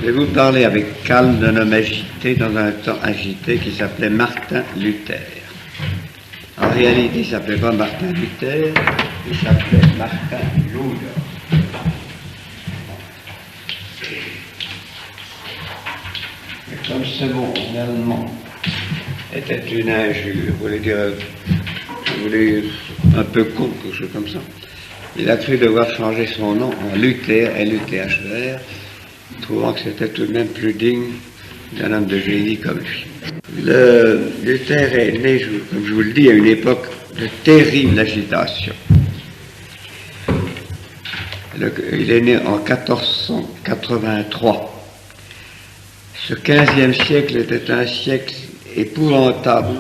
Je vais vous parler avec calme d'un homme agité dans un temps agité qui s'appelait Martin Luther. En réalité, il ne s'appelait pas Martin Luther, il s'appelait Martin Luther. Et comme ce mot en allemand était une injure, vous voulez un peu con, quelque chose comme ça, il a cru devoir changer son nom en Luther, L-U-T-H-E-R, trouvant que c'était tout de même plus digne d'un homme de génie comme lui. Luther est né, comme je vous le dis, à une époque de terrible agitation. Il est né en 1483. Ce 15e siècle était un siècle épouvantable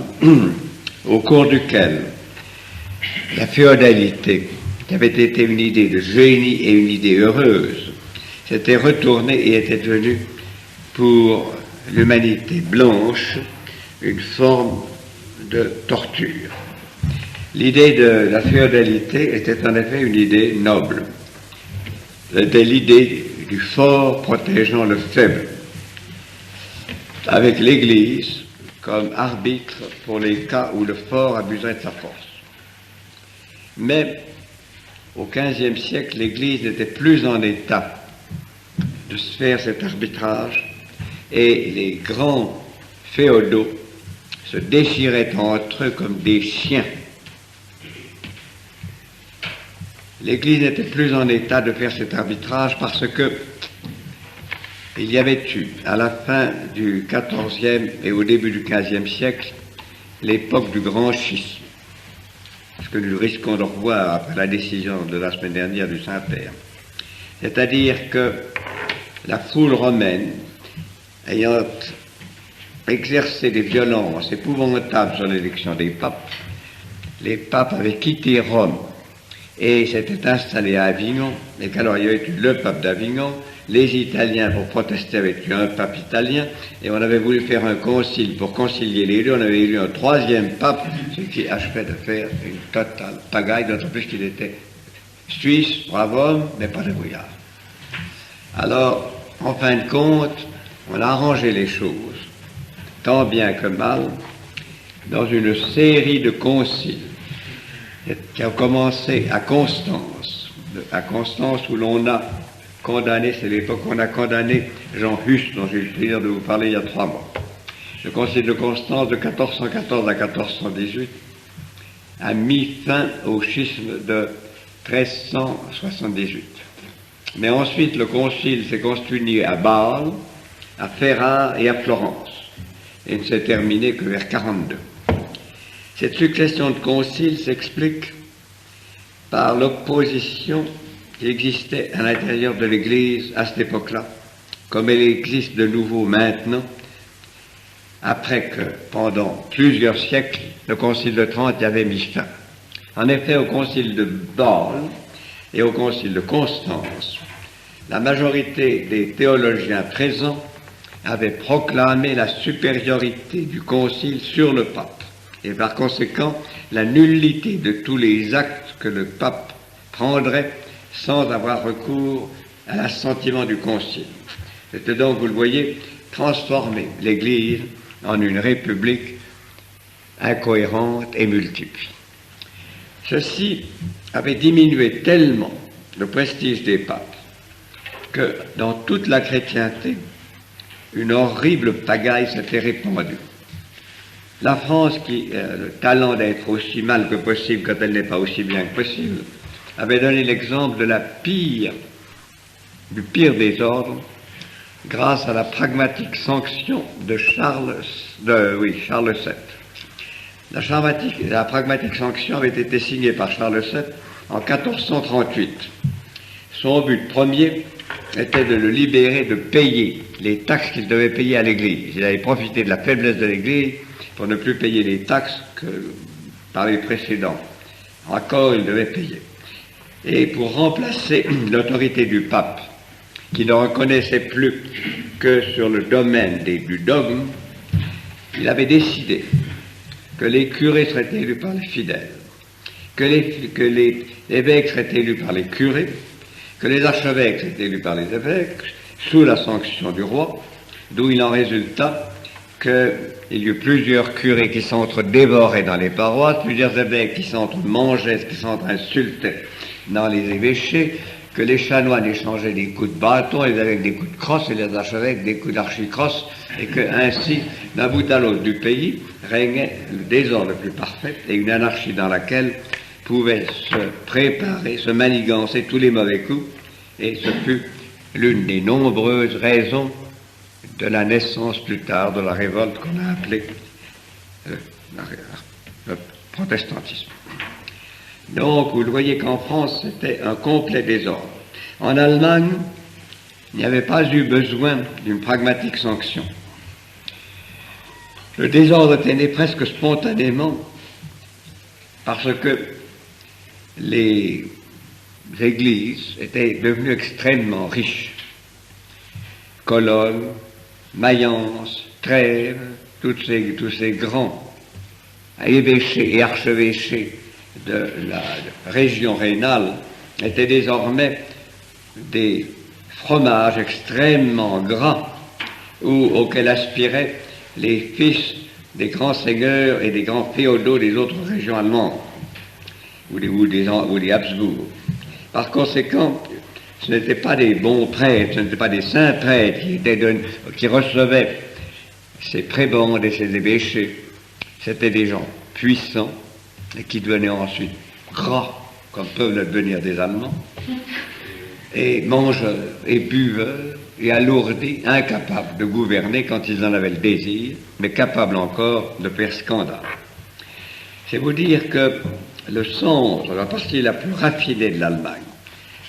au cours duquel la féodalité, qui avait été une idée de génie et une idée heureuse, s'était retournée et était devenue pour l'humanité blanche une forme de torture. L'idée de la féodalité était en effet une idée noble. C'était l'idée du fort protégeant le faible, avec l'Église comme arbitre pour les cas où le fort abuserait de sa force. Mais au XVe siècle, l'Église n'était plus en état de se faire cet arbitrage et les grands féodaux se déchiraient entre eux comme des chiens. L'Église n'était plus en état de faire cet arbitrage parce que il y avait eu, à la fin du XIVe et au début du XVe siècle, l'époque du grand schisme, ce que nous risquons de revoir après la décision de la semaine dernière du Saint-Père. C'est-à-dire que la foule romaine, ayant exercé des violences épouvantables sur l'élection des papes, les papes avaient quitté Rome et s'étaient installés à Avignon, et qu'alors il y avait eu le pape d'Avignon, les Italiens pour protester avaient eu un pape italien, et on avait voulu faire un concile pour concilier les deux, on avait élu un troisième pape, ce qui achevait de faire une totale pagaille, d'autant plus qu'il était suisse, brave homme, mais pas de brouillard. Alors, en fin de compte, on a arrangé les choses, tant bien que mal, dans une série de conciles qui ont commencé à Constance où l'on a condamné, c'est l'époque où on a condamné Jean Hus, dont j'ai eu le plaisir de vous parler il y a 3 mois. Le concile de Constance de 1414 à 1418 a mis fin au schisme de 1378. Mais ensuite, le concile s'est continué à Bâle, à Ferrare et à Florence, et ne s'est terminé que vers 42. Cette succession de conciles s'explique par l'opposition qui existait à l'intérieur de l'Église à cette époque-là, comme elle existe de nouveau maintenant, après que, pendant plusieurs siècles, le Concile de Trente y avait mis fin. En effet, au Concile de Bâle et au Concile de Constance, la majorité des théologiens présents avaient proclamé la supériorité du Concile sur le pape, et par conséquent, la nullité de tous les actes que le pape prendrait sans avoir recours à l'assentiment du Concile. C'était donc, vous le voyez, transformer l'Église en une république incohérente et multiple. Ceci avait diminué tellement le prestige des papes que dans toute la chrétienté, une horrible pagaille s'était répandue. La France, qui a le talent d'être aussi mal que possible quand elle n'est pas aussi bien que possible, avait donné l'exemple de du pire des ordres, grâce à la pragmatique sanction de Charles VII. La pragmatique sanction avait été signée par Charles VII en 1438. Son but premier était de le libérer de payer les taxes qu'il devait payer à l'Église. Il avait profité de la faiblesse de l'Église pour ne plus payer les taxes que par les précédents. Encore, il devait payer. Et pour remplacer l'autorité du pape, qui ne reconnaissait plus que sur le domaine du dogme, il avait décidé que les curés seraient élus par les fidèles, que les évêques seraient élus par les curés, que les archevêques seraient élus par les évêques, sous la sanction du roi, d'où il en résulta qu'il y eut plusieurs curés qui s'entre-dévoraient dans les paroisses, plusieurs évêques qui s'entre-mangeaient, qui s'entre-insultaient dans les évêchés, que les chanoines échangeaient des coups de bâton, les avec des coups de crosse et les achevaient avec des coups d'archicrosse, et que ainsi, d'un bout à l'autre du pays, régnait le désordre le plus parfait et une anarchie dans laquelle pouvaient se préparer, se manigancer tous les mauvais coups, et ce fut l'une des nombreuses raisons de la naissance plus tard de la révolte qu'on a appelée le protestantisme. Donc, vous le voyez qu'en France, c'était un complet désordre. En Allemagne, il n'y avait pas eu besoin d'une pragmatique sanction. Le désordre était né presque spontanément parce que les églises étaient devenues extrêmement riches. Cologne, Mayence, Trèves, tous ces grands évêchés et archevêchés de la région rénale étaient désormais des fromages extrêmement gras auxquels aspiraient les fils des grands seigneurs et des grands féodaux des autres régions allemandes ou des Habsbourg. Par conséquent, ce n'étaient pas des bons prêtres, ce n'étaient pas des saints prêtres qui recevaient ces prébendes et ces évêchés. C'étaient des gens puissants et qui devenaient ensuite gras, comme peuvent le devenir des Allemands, et mangeurs et buveurs et alourdis, incapables de gouverner quand ils en avaient le désir, mais capables encore de faire scandale. C'est vous dire que le centre, la partie la plus raffinée de l'Allemagne,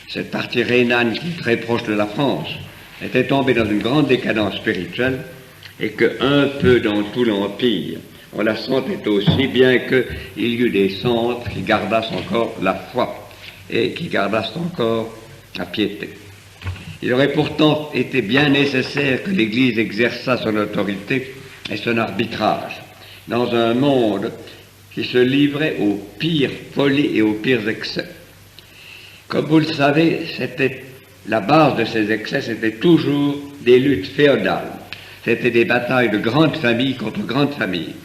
cette partie rhénane qui est très proche de la France, était tombée dans une grande décadence spirituelle et qu'un peu dans tout l'Empire, on la sentait aussi, bien qu'il y eut des centres qui gardassent encore la foi et qui gardassent encore la piété. Il aurait pourtant été bien nécessaire que l'Église exerçât son autorité et son arbitrage dans un monde qui se livrait aux pires folies et aux pires excès. Comme vous le savez, la base de ces excès, c'était toujours des luttes féodales. C'était des batailles de grandes familles contre grandes familles.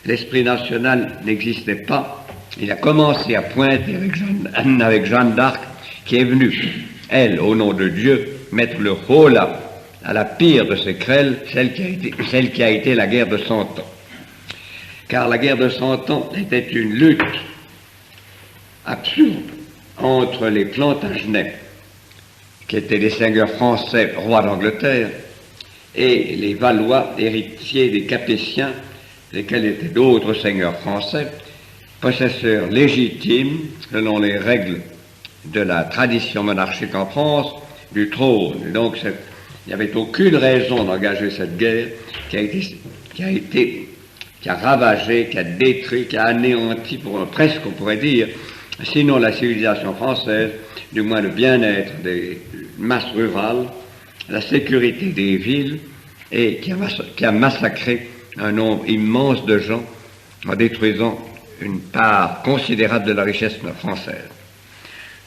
L'esprit national n'existait pas. Il a commencé à pointer avec Jeanne d'Arc, qui est venue, elle, au nom de Dieu, mettre le holà à la pire de ces querelles, celle qui a été la guerre de 100 ans. Car la guerre de 100 ans était une lutte absurde entre les Plantagenets, qui étaient des seigneurs français, rois d'Angleterre, et les Valois, héritiers des Capétiens, lesquels étaient d'autres seigneurs français, possesseurs légitimes, selon les règles de la tradition monarchique en France, du trône. Et donc, il n'y avait aucune raison d'engager cette guerre qui a ravagé, qui a détruit, qui a anéanti, presque on pourrait dire, sinon la civilisation française, du moins le bien-être des masses rurales, la sécurité des villes, et qui a massacré un nombre immense de gens en détruisant une part considérable de la richesse française.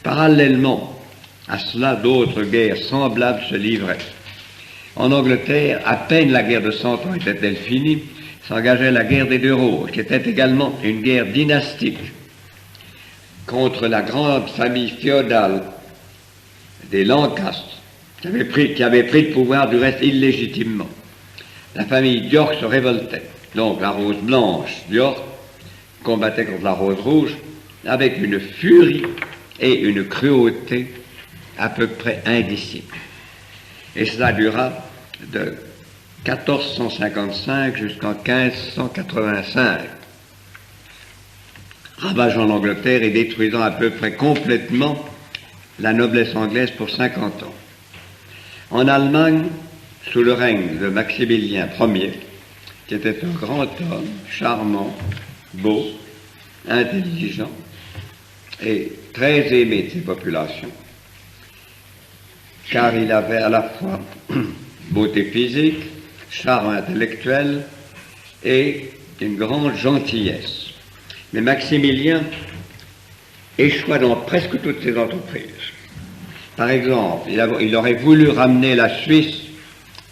Parallèlement à cela, d'autres guerres semblables se livraient. En Angleterre, à peine la guerre de 100 ans était-elle finie, s'engageait la guerre des 2 Roses, qui était également une guerre dynastique contre la grande famille féodale des Lancastres, qui avait pris le pouvoir du reste illégitimement. La famille d'York se révoltait. Donc la rose blanche d'York combattait contre la rose rouge avec une furie et une cruauté à peu près indicibles. Et cela dura de 1455 jusqu'en 1585, ravageant l'Angleterre et détruisant à peu près complètement la noblesse anglaise pour 50 ans. En Allemagne, sous le règne de Maximilien Ier, qui était un grand homme, charmant, beau, intelligent et très aimé de ses populations, car il avait à la fois beauté physique, charme intellectuel et une grande gentillesse. Mais Maximilien échoua dans presque toutes ses entreprises. Par exemple, il aurait voulu ramener la Suisse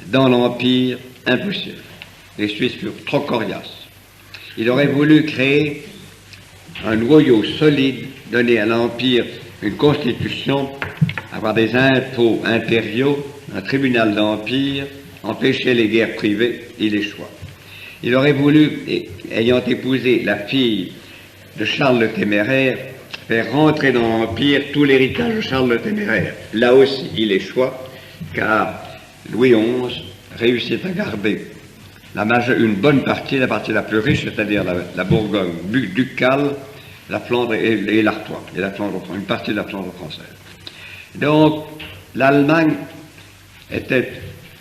dans l'Empire, impossible. Les Suisses furent trop coriaces. Il aurait voulu créer un noyau solide, donner à l'Empire une constitution, avoir des impôts impériaux, un tribunal d'Empire, empêcher les guerres privées, il échoua. Il aurait voulu, ayant épousé la fille de Charles le Téméraire, faire rentrer dans l'Empire tout l'héritage de Charles le Téméraire. Là aussi, il échoua, car Louis XI réussit à garder une bonne partie, la partie la plus riche, c'est-à-dire la Bourgogne ducale, la Flandre et l'Artois, et la Flandre, une partie de la Flandre française. Donc, l'Allemagne était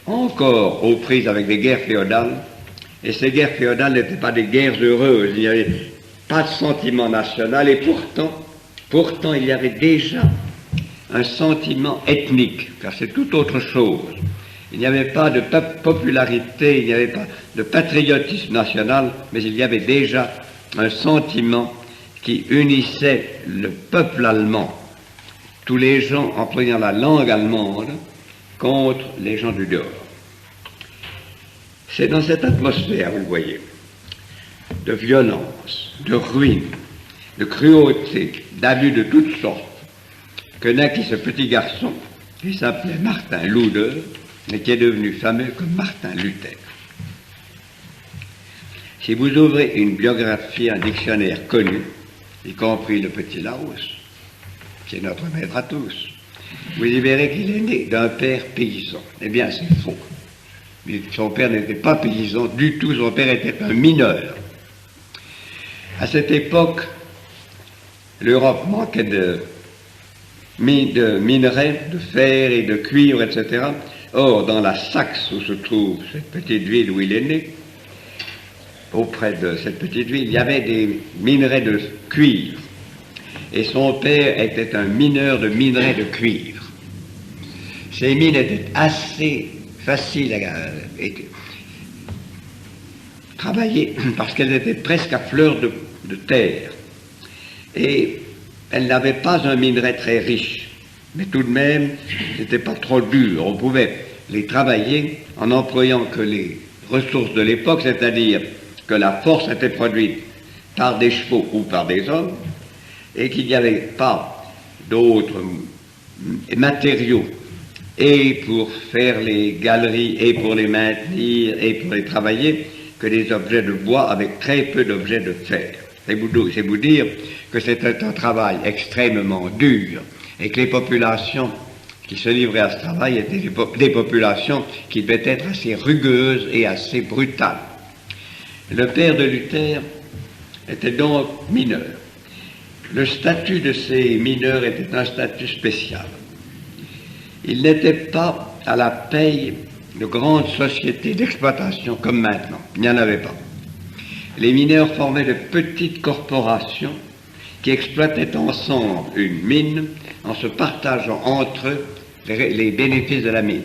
encore aux prises avec des guerres féodales, et ces guerres féodales n'étaient pas des guerres heureuses, il n'y avait pas de sentiment national, et pourtant il y avait déjà un sentiment ethnique, car c'est tout autre chose. Il n'y avait pas de popularité, il n'y avait pas de patriotisme national, mais il y avait déjà un sentiment qui unissait le peuple allemand, tous les gens employant la langue allemande, contre les gens du dehors. C'est dans cette atmosphère, vous le voyez, de violence, de ruine, de cruauté, d'abus de toutes sortes, que naquit ce petit garçon qui s'appelait Martin Luder, mais qui est devenu fameux comme Martin Luther. Si vous ouvrez une biographie, un dictionnaire connu, y compris le petit Larousse, qui est notre maître à tous, vous y verrez qu'il est né d'un père paysan. Eh bien, c'est faux. Son père n'était pas paysan du tout, son père était un mineur. À cette époque, l'Europe manquait de minerais, de fer et de cuivre, etc. Or, dans la Saxe où se trouve cette petite ville où il est né, auprès de cette petite ville, il y avait des minerais de cuivre. Et son père était un mineur de minerais de cuivre. Ces mines étaient assez faciles à travailler parce qu'elles étaient presque à fleur de terre. Et elles n'avaient pas un minerai très riche. Mais tout de même, c'était pas trop dur. On pouvait les travailler en employant que les ressources de l'époque, c'est-à-dire que la force était produite par des chevaux ou par des hommes, et qu'il n'y avait pas d'autres matériaux, et pour faire les galeries, et pour les maintenir, et pour les travailler, que des objets de bois avec très peu d'objets de fer. C'est vous dire que c'était un travail extrêmement dur, et que les populations qui se livraient à ce travail étaient des populations qui devaient être assez rugueuses et assez brutales. Le père de Luther était donc mineur. Le statut de ces mineurs était un statut spécial. Il n'était pas à la paye de grandes sociétés d'exploitation comme maintenant. Il n'y en avait pas. Les mineurs formaient de petites corporations qui exploitaient ensemble une mine en se partageant entre eux les bénéfices de la mine.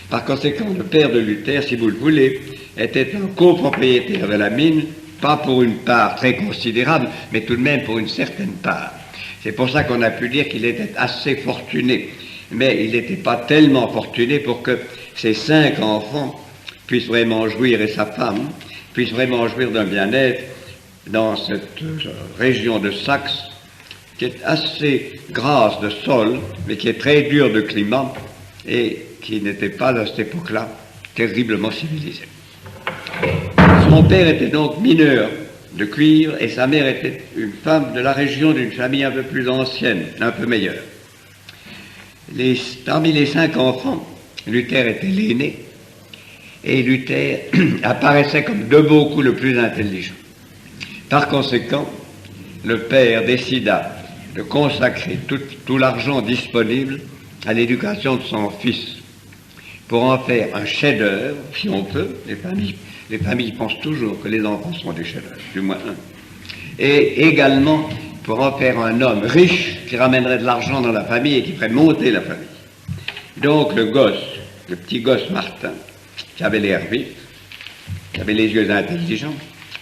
Par conséquent, le père de Luther, si vous le voulez, était un copropriétaire de la mine, pas pour une part très considérable, mais tout de même pour une certaine part. C'est pour ça qu'on a pu dire qu'il était assez fortuné, mais il n'était pas tellement fortuné pour que ses 5 enfants puissent vraiment jouir, et sa femme puisse vraiment jouir d'un bien-être dans cette région de Saxe, qui est assez grasse de sol, mais qui est très dure de climat, et qui n'était pas à cette époque-là terriblement civilisée. Son père était donc mineur de cuivre, et sa mère était une femme de la région d'une famille un peu plus ancienne, un peu meilleure. Parmi les 5 enfants, Luther était l'aîné, et Luther apparaissait comme de beaucoup le plus intelligent. Par conséquent, le père décida de consacrer tout l'argent disponible à l'éducation de son fils, pour en faire un chef-d'œuvre, si on peut. Les familles pensent toujours que les enfants sont des chefs-d'œuvre, du moins un. Et également pour en faire un homme riche qui ramènerait de l'argent dans la famille et qui ferait monter la famille. Donc le petit gosse Martin, qui avait l'air vif, qui avait les yeux intelligents,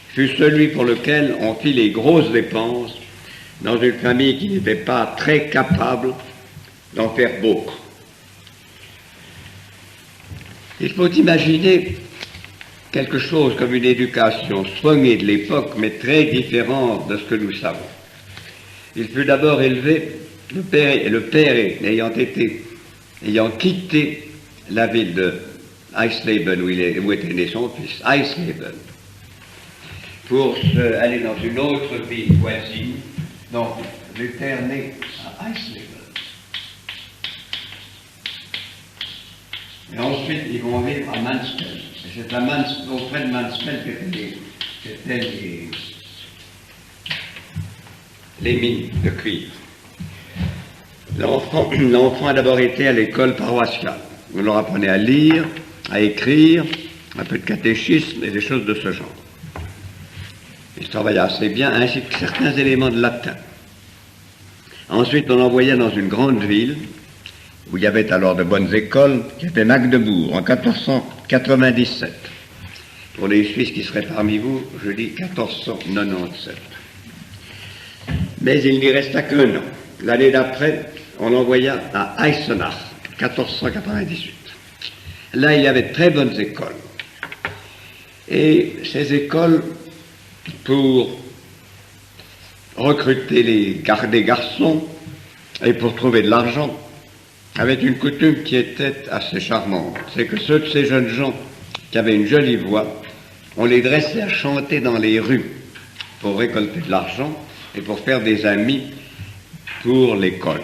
fut celui pour lequel on fit les grosses dépenses dans une famille qui n'était pas très capable d'en faire beaucoup. Il faut imaginer quelque chose comme une éducation soignée de l'époque, mais très différente de ce que nous savons. Il fut d'abord élevé, le père ayant quitté la ville de Eisleben, où était né son fils, Eisleben, pour aller dans une autre ville voisine. Donc, Luther naît à Eisleben. Et ensuite, ils vont vivre à Mansfeld. Et c'est auprès de Mansfeld qu'étaient les mines de cuivre. L'enfant a d'abord été à l'école paroissiale. On leur apprenait à lire, à écrire, un peu de catéchisme et des choses de ce genre. Il travaillait assez bien, ainsi que certains éléments de latin. Ensuite, on l'envoyait dans une grande ville, où il y avait alors de bonnes écoles, qui était Magdebourg, en 1497. Pour les Suisses qui seraient parmi vous, je dis 1497. Mais il n'y resta qu'un an. L'année d'après, on l'envoya à Eisenach, 1498. Là, il y avait de très bonnes écoles. Et ces écoles, pour recruter des garçons et pour trouver de l'argent, avaient une coutume qui était assez charmante. C'est que ceux de ces jeunes gens qui avaient une jolie voix, on les dressait à chanter dans les rues pour récolter de l'argent et pour faire des amis pour l'école.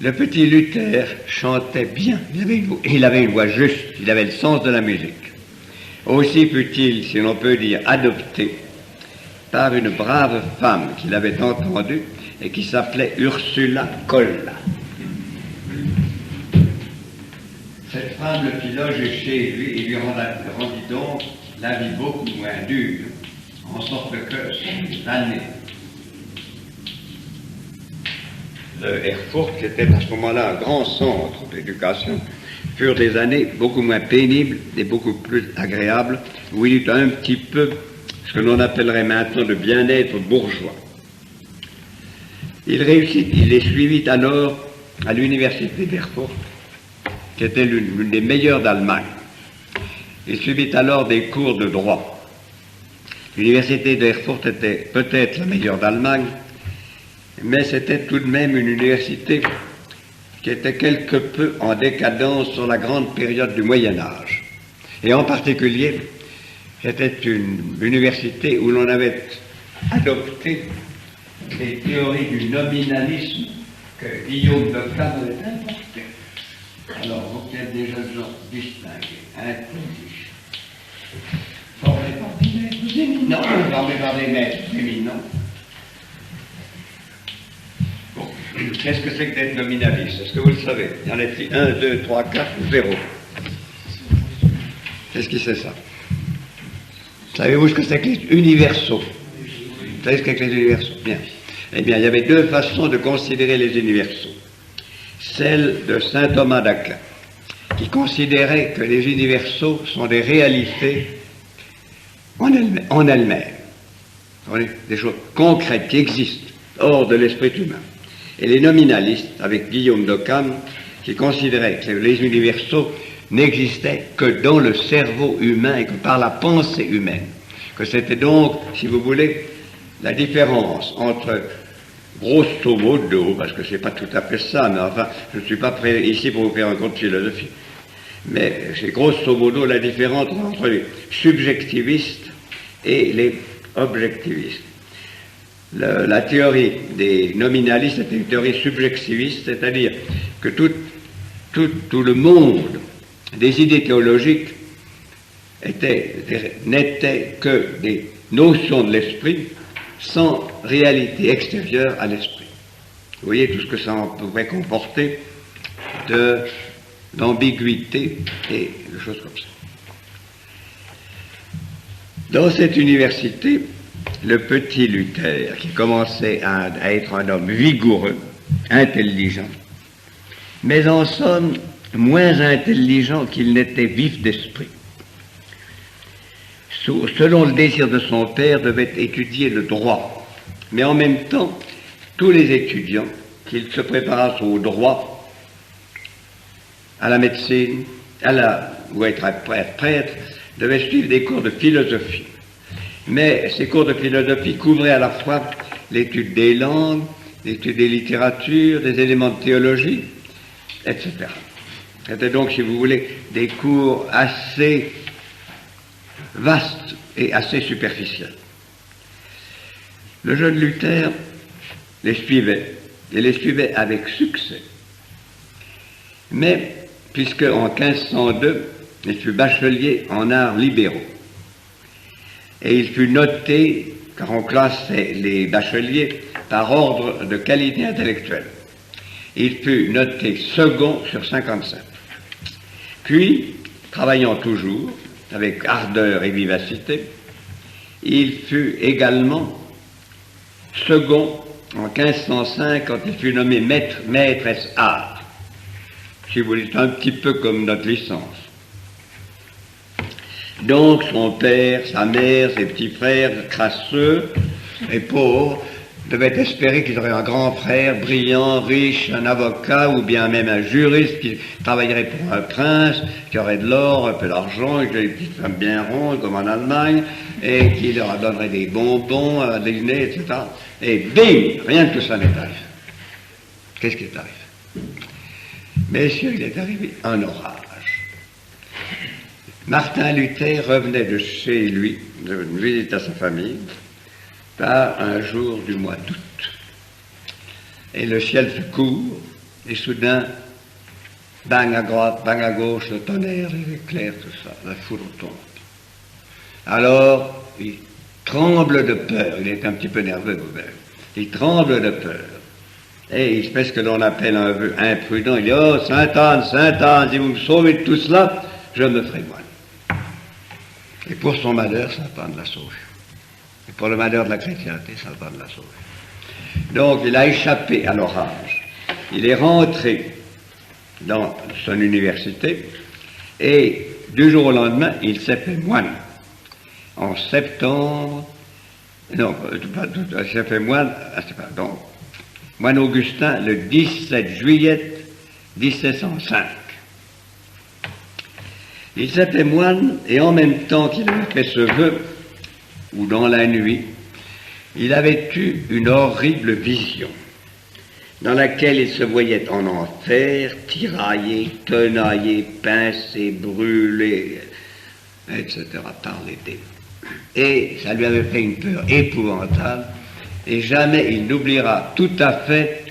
Le petit Luther chantait bien, il avait une voix juste, il avait le sens de la musique. Aussi fut-il, si l'on peut dire, adopté par une brave femme qu'il avait entendue et qui s'appelait Ursula Kolla. Cette femme le fit loger chez lui et lui rendit donc la vie beaucoup moins dure, en sorte que ces années de Erfurt, qui était à ce moment-là un grand centre d'éducation, furent des années beaucoup moins pénibles et beaucoup plus agréables, où il y eut un petit peu ce que l'on appellerait maintenant le bien-être bourgeois. Il est suivi alors à l'université d'Erfurt, qui était l'une des meilleures d'Allemagne. Il suivit alors des cours de droit. L'université d'Erfurt était peut-être la meilleure d'Allemagne, mais c'était tout de même une université qui était quelque peu en décadence sur la grande période du Moyen-Âge. Et en particulier, c'était une université où l'on avait adopté les théories du nominalisme que Guillaume de Ockham avait importé. Alors, vous qui êtes des jeunes gens distingués, intelligents, formés par des maîtres éminents, formés par des maîtres éminents. Bon, qu'est-ce que c'est que d'être nominaliste? Est-ce que vous le savez? Il y en a-t-il 1, 2, 3, 4 ou 0? Qu'est-ce qui c'est ça? Savez-vous ce que c'est que les universaux? Vous savez ce que c'est que les universaux? Bien. Eh bien, il y avait deux façons de considérer les universaux. Celle de saint Thomas d'Aquin, qui considérait que les universaux sont des réalités en elles-mêmes, des choses concrètes qui existent hors de l'esprit humain. Et les nominalistes, avec Guillaume d'Occam, qui considéraient que les universaux n'existaient que dans le cerveau humain et que par la pensée humaine. Que c'était donc, si vous voulez, la différence entre, grosso modo, parce que c'est pas tout à fait ça, mais enfin, je ne suis pas prêt ici pour vous faire un cours de philosophie, mais c'est grosso modo la différence entre les subjectivistes et les objectivistes. La théorie des nominalistes était une théorie subjectiviste, c'est-à-dire que tout le monde des idées théologiques n'étaient que des notions de l'esprit sans réalité extérieure à l'esprit. Vous voyez tout ce que ça pourrait comporter d'ambiguïté et de choses comme ça. Dans cette université, le petit Luther, qui commençait à être un homme vigoureux, intelligent, mais en somme moins intelligent qu'il n'était vif d'esprit, selon le désir de son père, devait étudier le droit. Mais en même temps, tous les étudiants qu'il se préparasse au droit, à la médecine, ou être prêtre, devait suivre des cours de philosophie. Mais ces cours de philosophie couvraient à la fois l'étude des langues, l'étude des littératures, des éléments de théologie, etc. C'était donc, si vous voulez, des cours assez vastes et assez superficiels. Le jeune Luther les suivait, et les suivait avec succès. Mais, puisque en 1502, il fut bachelier en arts libéraux, et il fut noté, car on classait les bacheliers par ordre de qualité intellectuelle, il fut noté second sur 57. Puis, travaillant toujours, avec ardeur et vivacité, il fut également second en 1505 quand il fut nommé maîtresse art. Si vous voulez, c'est un petit peu comme notre licence. Donc son père, sa mère, ses petits frères, crasseux et pauvres, devaient espérer qu'ils auraient un grand frère brillant, riche, un avocat ou bien même un juriste qui travaillerait pour un prince, qui aurait de l'or, un peu d'argent, qui aurait des petites femmes bien rondes comme en Allemagne, et qui leur donnerait des bonbons à déjeuner, etc. Et bing, rien que ça n'est arrivé. Qu'est-ce qui est arrivé? Messieurs, il est arrivé un orage. Martin Luther revenait de chez lui, d'une visite à sa famille, par un jour du mois d'août. Et le ciel fut court, et soudain, bang à droite, bang à gauche, le tonnerre, les éclairs, tout ça, la foudre tombe. Alors, il tremble de peur, il est un petit peu nerveux, il tremble de peur. Et il fait ce que l'on appelle un vœu imprudent, il dit « Oh, Sainte-Anne, Sainte-Anne, si vous me sauvez de tout cela, je me ferai moine. » Et pour son malheur, Sainte-Anne l'a sauvé. Et pour le malheur de la chrétienté, Sainte-Anne l'a sauvé. Donc, il a échappé à l'orage. Il est rentré dans son université, et du jour au lendemain, il s'est fait moine. En septembre, non, il s'est fait moine, donc, moine Augustin, le 17 juillet 1705. Il s'était moine, et en même temps qu'il avait fait ce vœu, ou dans la nuit, il avait eu une horrible vision, dans laquelle il se voyait en enfer, tiraillé, tenaillé, pincé, brûlé, etc., par les démons. Et ça lui avait fait une peur épouvantable, et jamais il n'oubliera tout à fait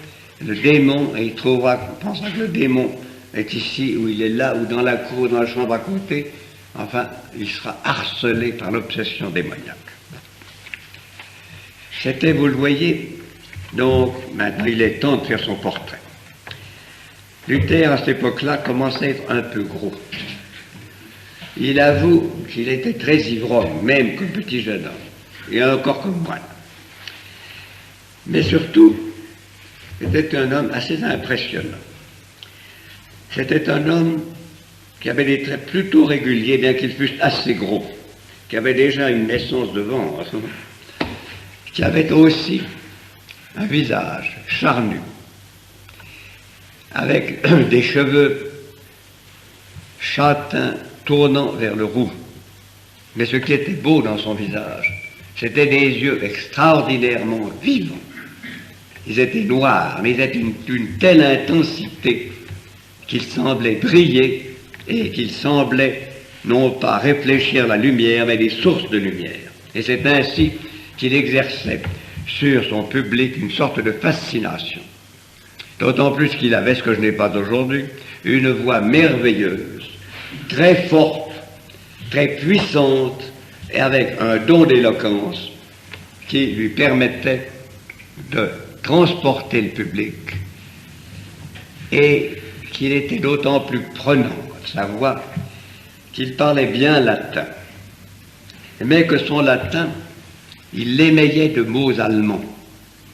le démon, et il trouvera, pensant que le démon est ici, ou il est là, ou dans la cour, dans la chambre à côté, enfin, il sera harcelé par l'obsession démoniaque. C'était, vous le voyez, donc maintenant il est temps de faire son portrait. Luther, à cette époque-là, commençait à être un peu gros. Il avoue qu'il était très ivrogne, même comme petit jeune homme, et encore comme moine. Mais surtout, c'était un homme assez impressionnant. C'était un homme qui avait des traits plutôt réguliers, bien qu'il fût assez gros, qui avait déjà une naissance de ventre, qui avait aussi un visage charnu, avec des cheveux châtains tournant vers le roux. Mais ce qui était beau dans son visage, c'était des yeux extraordinairement vivants. Ils étaient noirs, mais ils étaient d'une telle intensité qu'ils semblaient briller et qu'ils semblaient non pas réfléchir la lumière, mais des sources de lumière. Et c'est ainsi qu'il exerçait sur son public une sorte de fascination. D'autant plus qu'il avait, ce que je n'ai pas aujourd'hui, une voix merveilleuse, très forte, très puissante, et avec un don d'éloquence qui lui permettait de transporter le public, et qu'il était d'autant plus prenant, sa voix, qu'il parlait bien latin, mais que son latin, il l'émayait de mots allemands.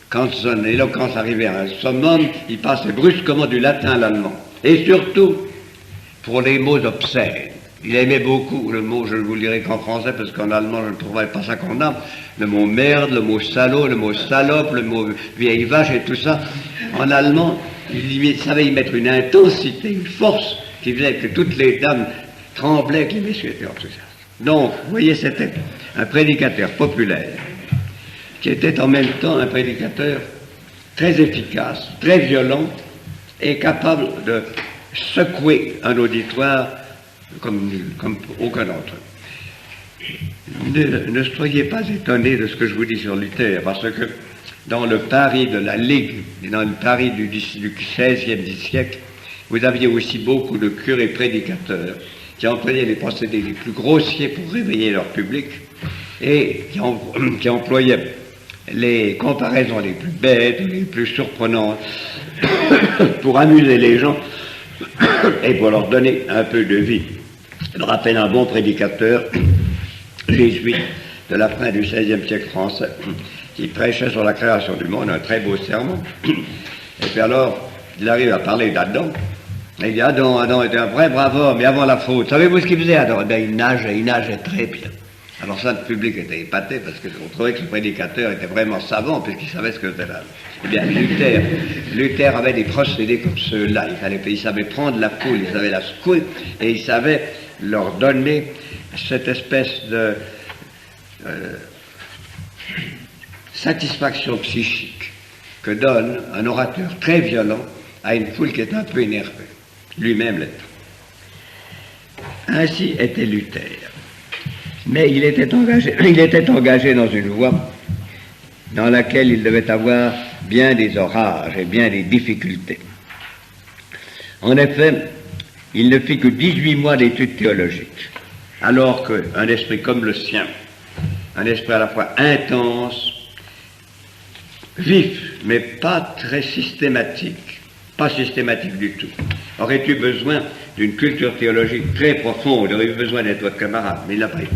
Quand son éloquence arrivait à un summum, il passait brusquement du latin à l'allemand. Et surtout, pour les mots obscènes, Il aimait beaucoup le mot, je ne vous le dirai qu'en français, parce qu'en allemand, je ne trouverai pas ça qu'on a, le mot merde, le mot salaud, le mot salope, le mot vieille vache et tout ça. En allemand, il savait y mettre une intensité, une force, qui faisait que toutes les dames tremblaient, que les messieurs étaient enthousiastes. Donc, vous voyez, c'était un prédicateur populaire, qui était en même temps un prédicateur très efficace, très violent, et capable de secouer un auditoire comme aucun autre. Ne soyez pas étonnés de ce que je vous dis sur Luther, parce que dans le Paris de la Ligue, et dans le Paris du XVIe siècle, vous aviez aussi beaucoup de curés prédicateurs qui employaient les procédés les plus grossiers pour réveiller leur public et qui employaient les comparaisons les plus bêtes, les plus surprenantes pour amuser les gens et pour leur donner un peu de vie. Je me rappelle un bon prédicateur jésuite de la fin du XVIe siècle français qui prêchait sur la création du monde, un très beau sermon. Et puis alors, il arrive à parler d'Adam. Il dit Adam était un vrai brave homme, mais avant la faute. Savez-vous ce qu'il faisait, Adam? Eh bien, il nageait très bien. Alors ça, le public était épaté parce qu'on trouvait que ce prédicateur était vraiment savant puisqu'il savait ce que c'était là. Eh bien, Luther avait des procédés comme ceux-là. Il savait prendre la foule, il savait la secouer et il savait leur donner cette espèce de satisfaction psychique que donne un orateur très violent à une foule qui est un peu énervée, lui-même l'était. Ainsi était Luther. Mais il était engagé dans une voie dans laquelle il devait avoir bien des orages et bien des difficultés. En effet, il ne fit que 18 mois d'études théologiques, alors qu'un esprit comme le sien, un esprit à la fois intense, vif, mais pas très systématique, pas systématique du tout, aurait eu besoin d'une culture théologique très profonde, aurait eu besoin d'être votre camarade, mais il n'a pas été.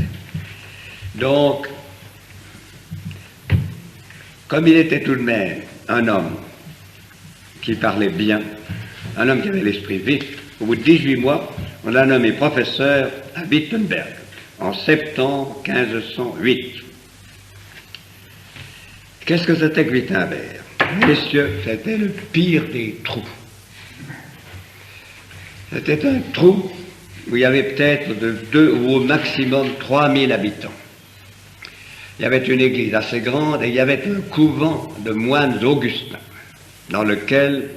Donc, comme il était tout de même un homme qui parlait bien, un homme qui avait l'esprit vif, au bout de 18 mois, on l'a nommé professeur à Wittenberg, en septembre 1508. Qu'est-ce que c'était que Wittenberg? Messieurs, c'était le pire des trous. C'était un trou où il y avait peut-être de 2 ou au maximum 3000 habitants. Il y avait une église assez grande et il y avait un couvent de moines augustins dans lequel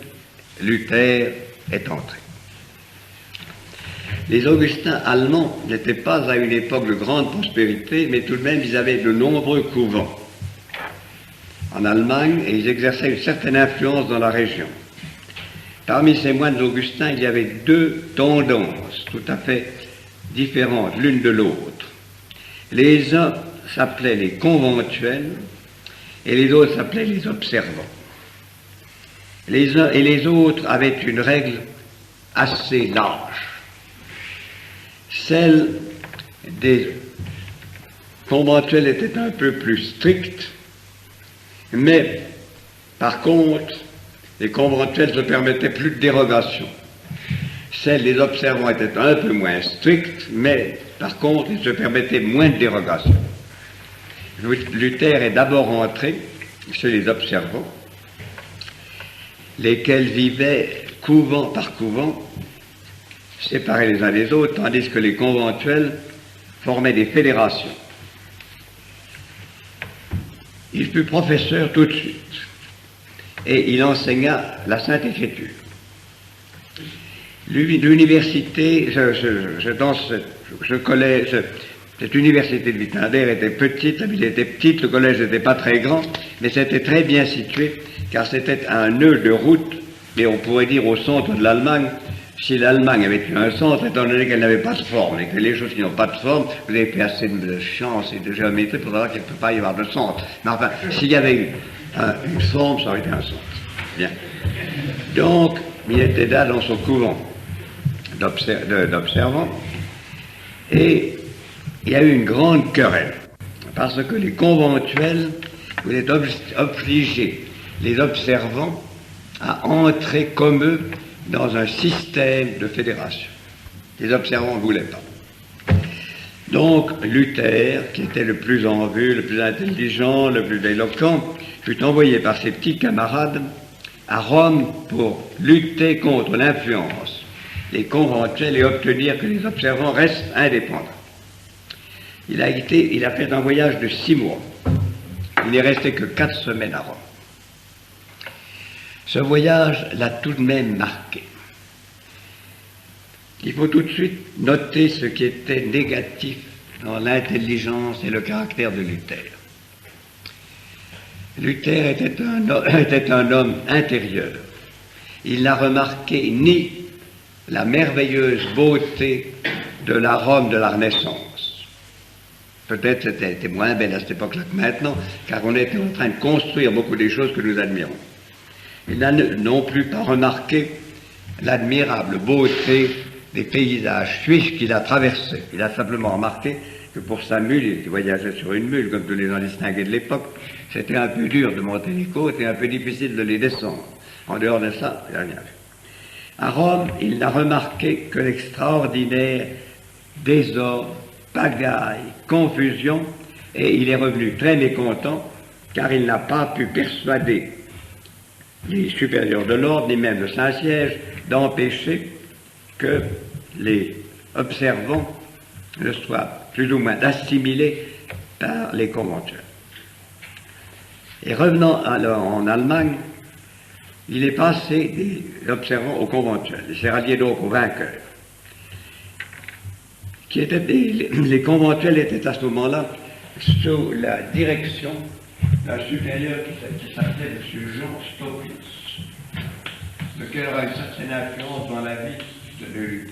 Luther est entré. Les augustins allemands n'étaient pas à une époque de grande prospérité, mais tout de même ils avaient de nombreux couvents en Allemagne et ils exerçaient une certaine influence dans la région. Parmi ces moines augustins, il y avait 2 tendances tout à fait différentes l'une de l'autre. Les uns s'appelaient les conventuels et les autres s'appelaient les observants. Les uns et les autres avaient une règle assez large. Celle des conventuels était un peu plus stricte, mais par contre, les conventuels ne permettaient plus de dérogation. Celle des observants était un peu moins stricte, mais par contre, ils se permettaient moins de dérogation. Luther est d'abord entré chez les observants, lesquels vivaient couvent par couvent, séparés les uns des autres, tandis que les conventuels formaient des fédérations. Il fut professeur tout de suite, et il enseigna la Sainte Écriture. L'université, cette université de Wittenberg était petite, la ville était petite, le collège n'était pas très grand, mais c'était très bien situé, car c'était un nœud de route, et on pourrait dire au centre de l'Allemagne. Si l'Allemagne avait eu un centre, étant donné qu'elle n'avait pas de forme, et que les choses qui n'ont pas de forme, vous avez fait assez de science et de géométrie pour savoir qu'il ne peut pas y avoir de centre. Mais enfin, s'il y avait eu une forme, ça aurait été un centre. Bien. Donc, il était là dans son couvent d'observants, et il y a eu une grande querelle, parce que les conventuels voulaient obliger les observants à entrer comme eux dans un système de fédération. Les observants ne voulaient pas. Donc Luther, qui était le plus en vue, le plus intelligent, le plus éloquent, fut envoyé par ses petits camarades à Rome pour lutter contre l'influence des conventuels et obtenir que les observants restent indépendants. Il a fait un voyage de 6 mois. Il n'est resté que 4 semaines à Rome. Ce voyage l'a tout de même marqué. Il faut tout de suite noter ce qui était négatif dans l'intelligence et le caractère de Luther. Luther était un homme intérieur. Il n'a remarqué ni la merveilleuse beauté de la Rome de la Renaissance. Peut-être c'était moins belle à cette époque-là que maintenant, car on était en train de construire beaucoup des choses que nous admirons. Il n'a non plus pas remarqué l'admirable beauté des paysages suisses qu'il a traversés. Il a simplement remarqué que pour sa mule, il voyageait sur une mule, comme tous les gens distingués de l'époque, c'était un peu dur de monter les côtes et un peu difficile de les descendre. En dehors de ça, il n'a rien vu. À Rome, il n'a remarqué que l'extraordinaire désordre, pagaille, confusion, et il est revenu très mécontent, car il n'a pas pu persuader les supérieurs de l'ordre, ni même le Saint-Siège, d'empêcher que les observants ne soient plus ou moins assimilés par les conventuels. Et revenant alors en Allemagne, il est passé des observants aux conventuels. Il s'est rallié donc aux vainqueurs. Les conventuels étaient à ce moment-là sous la direction d'un supérieur qui s'appelait M. Jean Stoppitz, lequel aura une certaine influence dans la vie de Luther.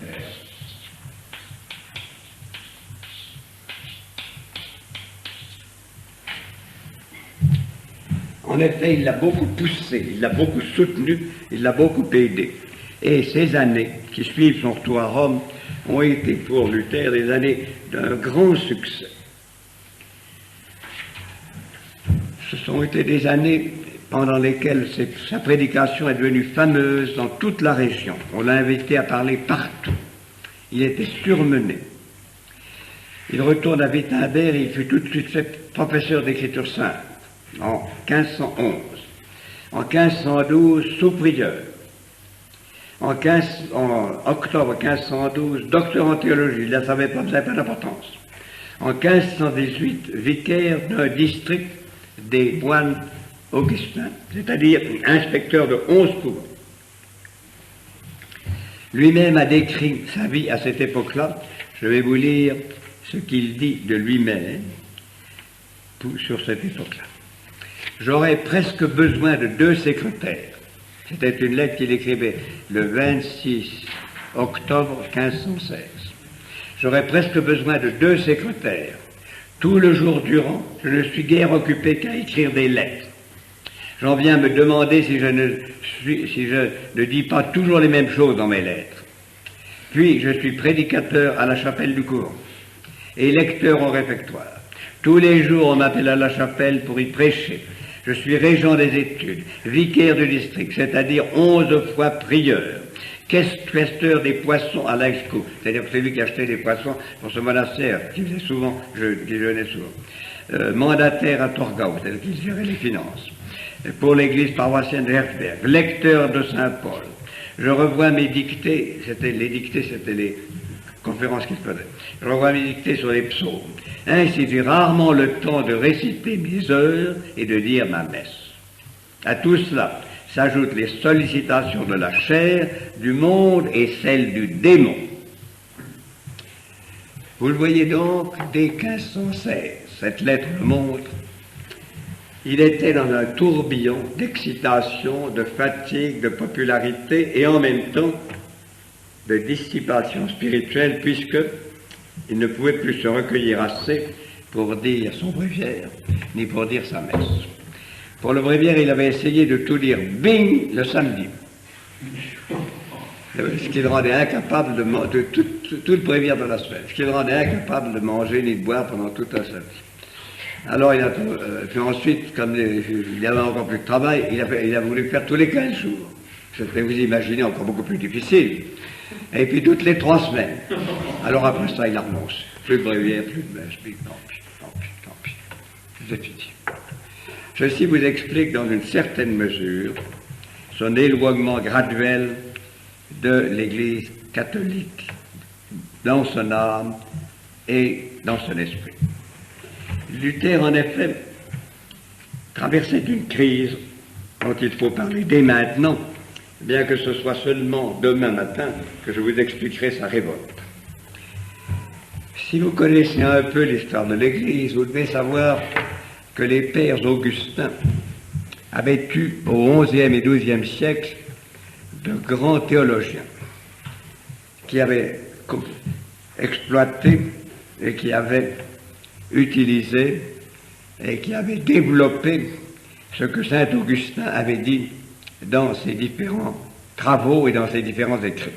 En effet, il l'a beaucoup poussé, il l'a beaucoup soutenu, il l'a beaucoup aidé. Et ces années qui suivent son retour à Rome ont été pour Luther des années d'un grand succès. Ce sont été des années pendant lesquelles sa prédication est devenue fameuse dans toute la région. On l'a invité à parler partout. Il était surmené. Il retourne à Wittenberg et il fut tout de suite fait professeur d'écriture sainte en 1511. En 1512, sous-prieur. En octobre 1512, docteur en théologie. Il ne savait pas, ça n'avait pas d'importance. En 1518, vicaire d'un district des moines augustins, c'est-à-dire inspecteur de 11 couvents. Lui-même a décrit sa vie à cette époque-là. Je vais vous lire ce qu'il dit de lui-même sur cette époque-là. J'aurais presque besoin de 2 secrétaires. C'était une lettre qu'il écrivait le 26 octobre 1516. J'aurais presque besoin de 2 secrétaires. Tout le jour durant, je ne suis guère occupé qu'à écrire des lettres. J'en viens me demander si je ne dis pas toujours les mêmes choses dans mes lettres. Puis, je suis prédicateur à la chapelle du couvent et lecteur au réfectoire. Tous les jours, on m'appelle à la chapelle pour y prêcher. Je suis régent des études, vicaire du district, c'est-à-dire 11 fois prieur, questeur des poissons à l'Aixco, c'est-à-dire que c'est lui qui achetait des poissons pour ce monastère, qui jeûnait souvent. Mandataire à Torgau, c'est-à-dire qu'il gérait les finances. Pour l'église paroissienne de Herzberg, lecteur de Saint-Paul. Je revois mes dictées, c'était les conférences qu'il faisait. Je revois mes dictées sur les psaumes. Ainsi, j'ai rarement le temps de réciter mes heures et de dire ma messe. À tout cela s'ajoutent les sollicitations de la chair, du monde et celles du démon. Vous le voyez donc, dès 1516, cette lettre le montre, il était dans un tourbillon d'excitation, de fatigue, de popularité et en même temps de dissipation spirituelle, puisque il ne pouvait plus se recueillir assez pour dire son bréviaire, ni pour dire sa messe. Pour le bréviaire, il avait essayé de tout dire bing le samedi, ce qui le rendait incapable de tout le bréviaire de la semaine, ce qui le rendait incapable de manger ni de boire pendant toute la semaine. Alors, puis ensuite, comme il y avait encore plus de travail, il a voulu faire tous les 15 jours. C'était, vous imaginez, encore beaucoup plus difficile. Et puis toutes les 3 semaines. Alors après ça, il a renoncé. Plus de bréviaire, plus de messe, puis tant pis. C'est fini. Ceci vous explique dans une certaine mesure son éloignement graduel de l'Église catholique dans son âme et dans son esprit. Luther, en effet, traversait une crise dont il faut parler dès maintenant, bien que ce soit seulement demain matin que je vous expliquerai sa révolte. Si vous connaissez un peu l'histoire de l'Église, vous devez savoir que les pères augustins avaient eu au XIe et XIIe siècle de grands théologiens qui avaient exploité et qui avaient utilisé et qui avaient développé ce que saint Augustin avait dit dans ses différents travaux et dans ses différents écrits.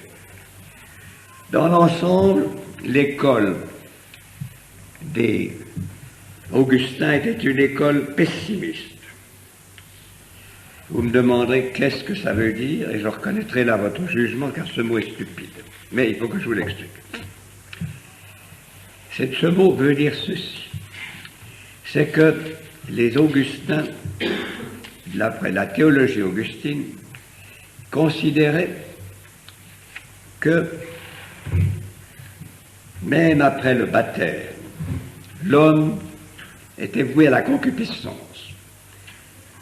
Dans l'ensemble, l'école des Augustins était une école pessimiste. Vous me demanderez qu'est-ce que ça veut dire, et je reconnaîtrai là votre jugement, car ce mot est stupide. Mais il faut que je vous l'explique. Ce mot veut dire ceci. C'est que les Augustins, d'après la théologie augustine, considéraient que même après le baptême, l'homme était voué à la concupiscence.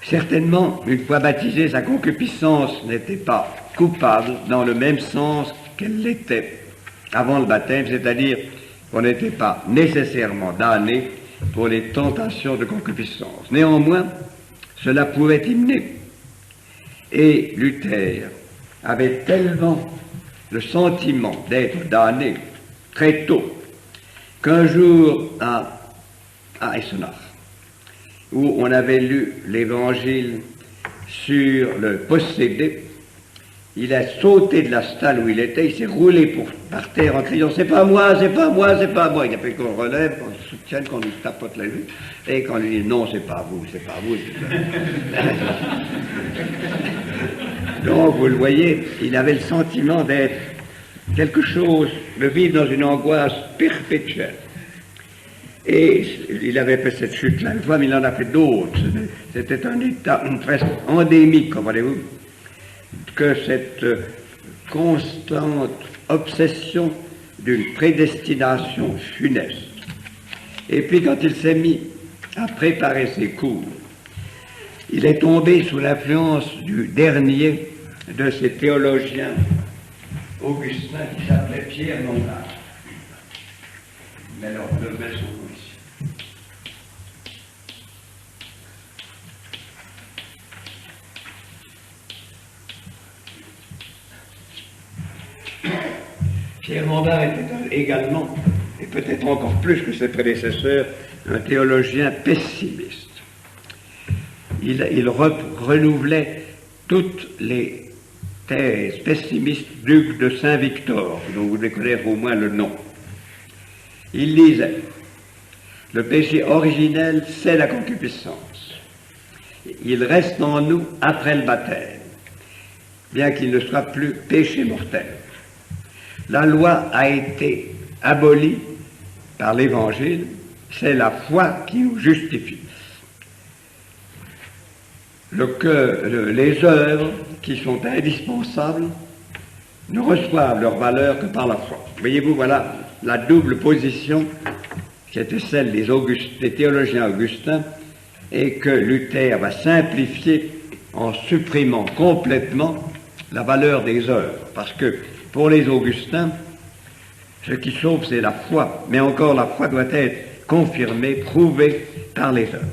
Certainement, une fois baptisé, sa concupiscence n'était pas coupable dans le même sens qu'elle l'était avant le baptême, c'est-à-dire qu'on n'était pas nécessairement damné pour les tentations de concupiscence. Néanmoins, cela pouvait imner. Et Luther avait tellement le sentiment d'être damné très tôt qu'un jour à Eisenach, où on avait lu l'évangile sur le possédé, il a sauté de la stalle où il était, il s'est roulé par terre en criant « C'est pas moi, c'est pas moi, c'est pas moi !» Il a fait qu'on relève, qu'on le soutienne, qu'on lui tapote la vue, et qu'on lui dit « Non, c'est pas vous, c'est pas vous. » Donc, vous le voyez, il avait le sentiment d'être quelque chose, de vivre dans une angoisse perpétuelle. Et il avait fait cette chute-là une fois, mais il en a fait d'autres. C'était un état presque endémique, comprenez-vous, que cette constante obsession d'une prédestination funeste. Et puis quand il s'est mis à préparer ses cours, il est tombé sous l'influence du dernier de ces théologiens augustins qui s'appelait Pierre Lombard. Mais alors, je mets son nom ici. Pierre Lombard était également, et peut-être encore plus que ses prédécesseurs, un théologien pessimiste. Il renouvelait toutes les thèses pessimistes de Saint-Victor, dont vous devez connaître au moins le nom. Il disait, le péché originel, c'est la concupiscence. Il reste en nous après le baptême, bien qu'il ne soit plus péché mortel. La loi a été abolie par l'Évangile, c'est la foi qui nous justifie. Les œuvres qui sont indispensables ne reçoivent leur valeur que par la foi. Voyez-vous, voilà la double position qui était celle des théologiens augustins et que Luther va simplifier en supprimant complètement la valeur des œuvres. Parce que pour les augustins, ce qui sauve, c'est la foi. Mais encore, la foi doit être confirmée, prouvée par les œuvres.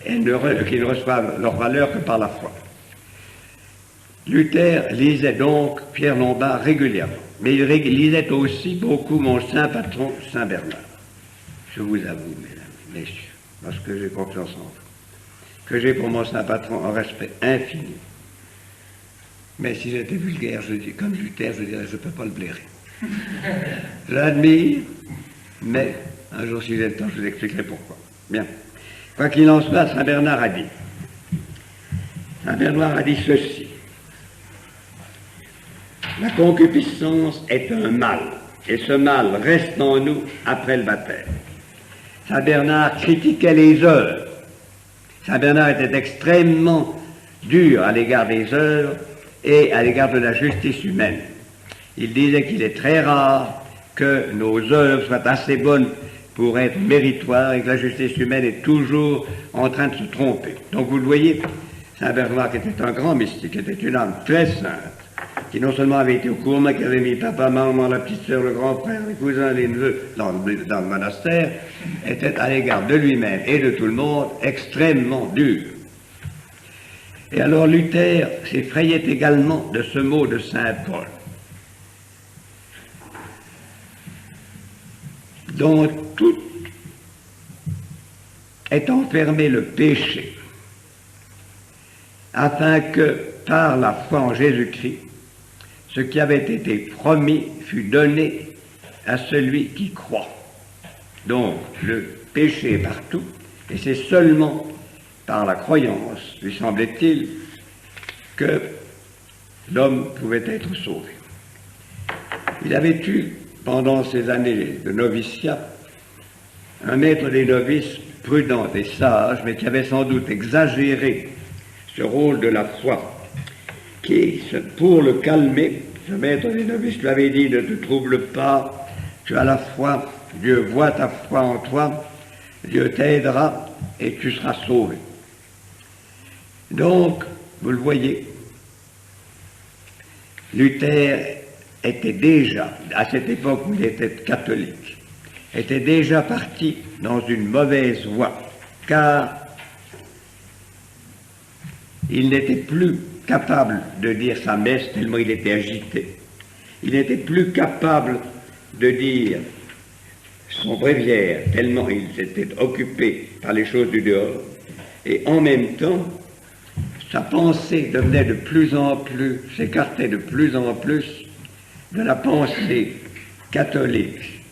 Et qui ne reçoivent leur valeur que par la foi. Luther lisait donc Pierre Lombard régulièrement. Mais il lisait aussi beaucoup mon saint patron, Saint Bernard. Je vous avoue, mesdames, messieurs, parce que j'ai confiance en vous, que j'ai pour mon saint patron un respect infini. Mais si j'étais vulgaire, comme Luther, je dirais, je ne peux pas le blairer. Je l'admire, mais un jour, si j'ai le temps, je vous expliquerai pourquoi. Bien. Quoi qu'il en soit, Saint Bernard a dit. Saint Bernard a dit ceci. La concupiscence est un mal, et ce mal reste en nous après le baptême. Saint Bernard critiquait les œuvres. Saint Bernard était extrêmement dur à l'égard des œuvres et à l'égard de la justice humaine. Il disait qu'il est très rare que nos œuvres soient assez bonnes pour être méritoires et que la justice humaine est toujours en train de se tromper. Donc vous le voyez, Saint Bernard qui était un grand mystique, qui était une âme très sainte, qui non seulement avait été au cours, mais qui avait mis papa, maman, la petite sœur, le grand frère, les cousins, les neveux dans le monastère, était à l'égard de lui-même et de tout le monde extrêmement dur. Et alors Luther s'effrayait également de ce mot de saint Paul, dont tout est enfermé le péché, afin que, par la foi en Jésus-Christ, ce qui avait été promis fut donné à celui qui croit. Donc, le péché est partout, et c'est seulement par la croyance, lui semblait-il, que l'homme pouvait être sauvé. Il avait eu, pendant ces années de noviciat, un maître des novices prudent et sage, mais qui avait sans doute exagéré ce rôle de la foi, qui, pour le calmer, ce maître des novices lui avait dit « Ne te trouble pas, tu as la foi, Dieu voit ta foi en toi, Dieu t'aidera et tu seras sauvé. » Donc, vous le voyez, Luther était déjà, à cette époque où il était catholique, était déjà parti dans une mauvaise voie, car il n'était plus capable de dire sa messe tellement il était agité. Il n'était plus capable de dire son bréviaire tellement il s'était occupé par les choses du dehors. Et en même temps, sa pensée devenait de plus en plus, s'écartait de plus en plus de la pensée catholique,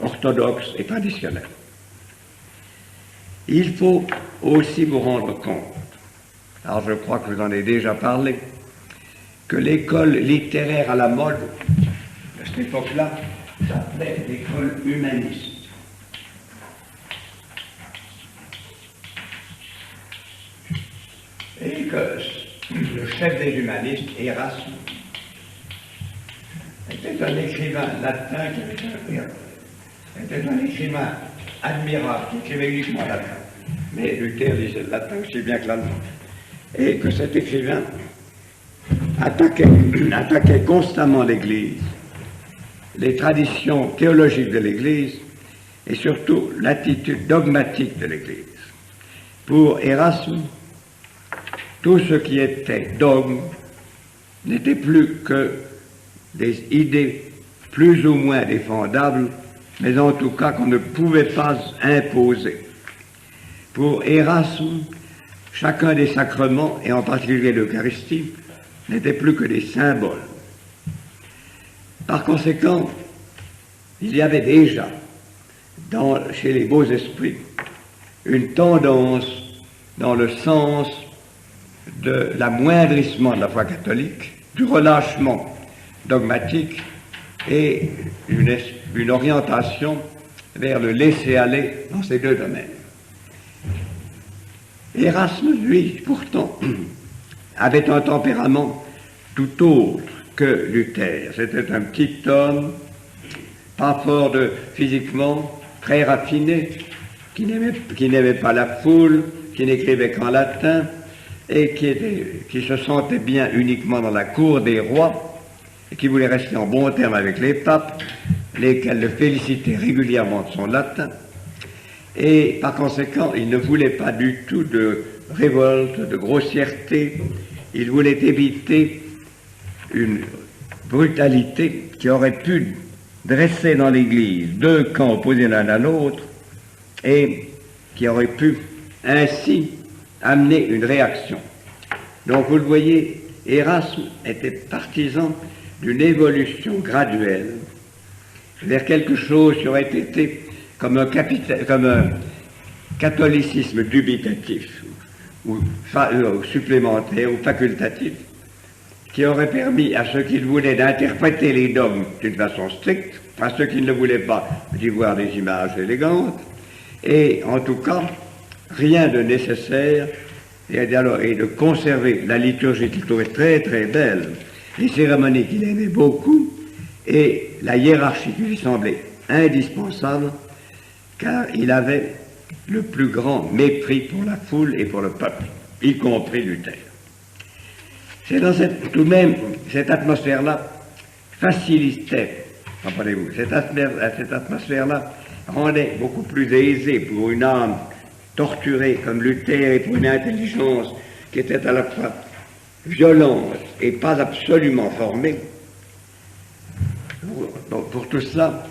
orthodoxe et traditionnelle. Il faut aussi vous rendre compte, alors je crois que je vous en ai déjà parlé, que l'école littéraire à la mode de cette époque-là s'appelait l'école humaniste. Et que le chef des humanistes, Erasme, était un écrivain latin qui était un écrivain admirable, qui écrivait uniquement latin. Mais Luther disait le latin aussi bien que l'allemand. Et que cet écrivain attaquait constamment l'Église, les traditions théologiques de l'Église et surtout l'attitude dogmatique de l'Église. Pour Erasme, tout ce qui était dogme n'était plus que des idées plus ou moins défendables, mais en tout cas qu'on ne pouvait pas imposer. Pour Erasme, chacun des sacrements, et en particulier l'Eucharistie, n'était plus que des symboles. Par conséquent, il y avait déjà, chez les beaux esprits, une tendance dans le sens de l'amoindrissement de la foi catholique, du relâchement dogmatique et une orientation vers le laisser-aller dans ces deux domaines. Erasme, lui, pourtant, avait un tempérament tout autre que Luther. C'était un petit homme, pas fort physiquement, très raffiné, qui n'aimait pas la foule, qui n'écrivait qu'en latin, et qui se sentait bien uniquement dans la cour des rois, et qui voulait rester en bon terme avec les papes, lesquels le félicitaient régulièrement de son latin. Et par conséquent, il ne voulait pas du tout de révolte, de grossièreté. Il voulait éviter une brutalité qui aurait pu dresser dans l'Église deux camps opposés l'un à l'autre et qui aurait pu ainsi amener une réaction. Donc vous le voyez, Erasme était partisan d'une évolution graduelle vers quelque chose qui aurait été comme un catholicisme dubitatif ou supplémentaire ou facultatif, qui aurait permis à ceux qui le voulaient d'interpréter les dogmes d'une façon stricte, à ceux qui ne le voulaient pas d'y voir des images élégantes, et en tout cas, rien de nécessaire, et de conserver la liturgie qu'il trouvait très très belle, les cérémonies qu'il aimait beaucoup, et la hiérarchie qui lui semblait indispensable, car il avait le plus grand mépris pour la foule et pour le peuple, y compris Luther. C'est dans tout de même cette atmosphère-là facilitait, comprenez-vous, cette atmosphère-là rendait beaucoup plus aisé pour une âme torturée comme Luther et pour une intelligence qui était à la fois violente et pas absolument formée. Donc, pour tout cela,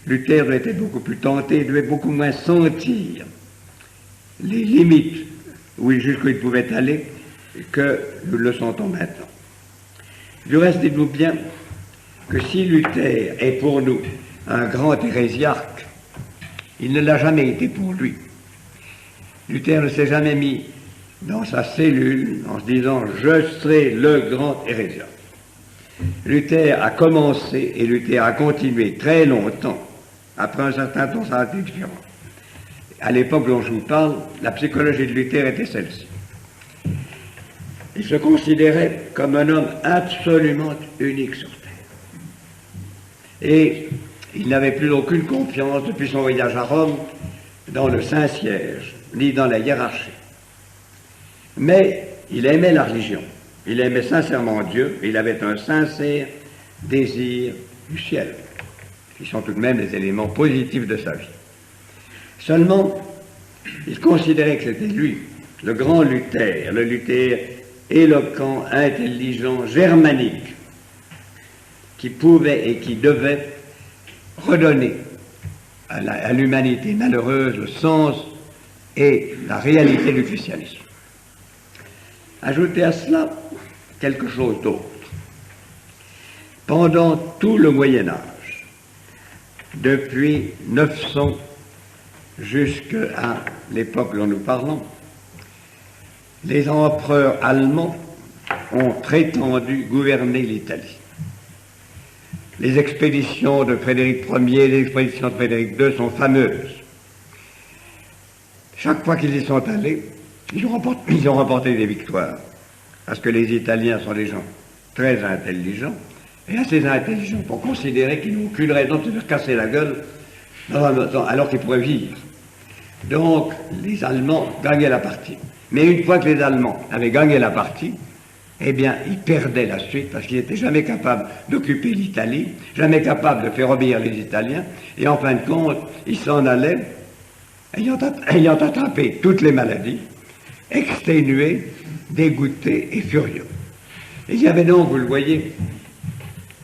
Luther était beaucoup plus tenté, devait beaucoup moins sentir les limites jusqu'où il pouvait aller que nous le sentons maintenant. Du reste, dites-vous bien que si Luther est pour nous un grand hérésiarque, il ne l'a jamais été pour lui. Luther ne s'est jamais mis dans sa cellule en se disant « je serai le grand hérésiarque ». Luther a commencé et Luther a continué très longtemps. Après un certain temps, ça a été différent. À l'époque dont je vous parle, la psychologie de Luther était celle-ci. Il se considérait comme un homme absolument unique sur Terre. Et il n'avait plus aucune confiance depuis son voyage à Rome dans le Saint-Siège, ni dans la hiérarchie. Mais il aimait la religion, il aimait sincèrement Dieu, il avait un sincère désir du ciel, qui sont tout de même les éléments positifs de sa vie. Seulement, il considérait que c'était lui, le grand Luther, le Luther éloquent, intelligent, germanique, qui pouvait et qui devait redonner à l'humanité malheureuse le sens et la réalité du christianisme. Ajoutez à cela quelque chose d'autre. Pendant tout le Moyen-Âge, depuis 900 jusqu'à l'époque dont nous parlons, les empereurs allemands ont prétendu gouverner l'Italie. Les expéditions de Frédéric Ier et les expéditions de Frédéric II sont fameuses. Chaque fois qu'ils y sont allés, ils ont remporté des victoires, parce que les Italiens sont des gens très intelligents, et assez intelligents pour considérer qu'ils n'ont aucune raison de se faire casser la gueule alors qu'ils pourraient vivre. Donc, les Allemands gagnaient la partie. Mais une fois que les Allemands avaient gagné la partie, eh bien, ils perdaient la suite parce qu'ils n'étaient jamais capables d'occuper l'Italie, jamais capables de faire obéir les Italiens, et en fin de compte, ils s'en allaient, ayant attrapé toutes les maladies, exténués, dégoûtés et furieux. Et il y avait donc, vous le voyez,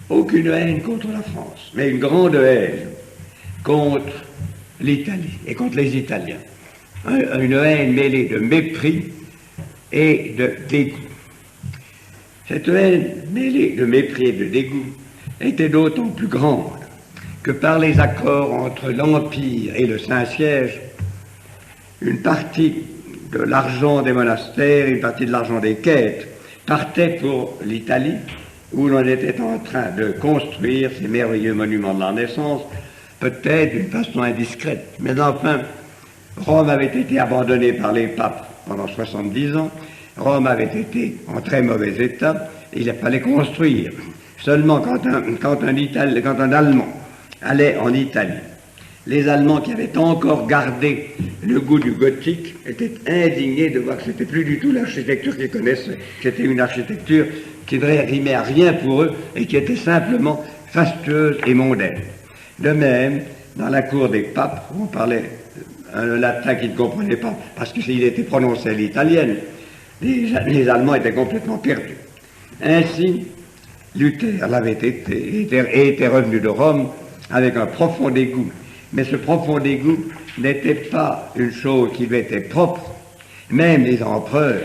aucune haine contre la France, mais une grande haine contre l'Italie et contre les Italiens. Une haine mêlée de mépris et de dégoût. Cette haine mêlée de mépris et de dégoût était d'autant plus grande que par les accords entre l'Empire et le Saint-Siège, une partie de l'argent des monastères, une partie de l'argent des quêtes partait pour l'Italie, où l'on était en train de construire ces merveilleux monuments de la Renaissance, peut-être d'une façon indiscrète, mais enfin, Rome avait été abandonnée par les papes pendant 70 ans, Rome avait été en très mauvais état, et il fallait construire. Seulement quand un Allemand allait en Italie, les Allemands qui avaient encore gardé le goût du gothique étaient indignés de voir que c'était plus du tout l'architecture qu'ils connaissaient, c'était une architecture qui ne rimait à rien pour eux et qui était simplement fastueuse et mondaine. De même, dans la cour des papes, on parlait un latin qu'ils ne comprenaient pas, parce qu'il était prononcé à l'italienne, les Allemands étaient complètement perdus. Ainsi, Luther l'avait été et était revenu de Rome avec un profond dégoût. Mais ce profond dégoût n'était pas une chose qui lui était propre. Même les empereurs,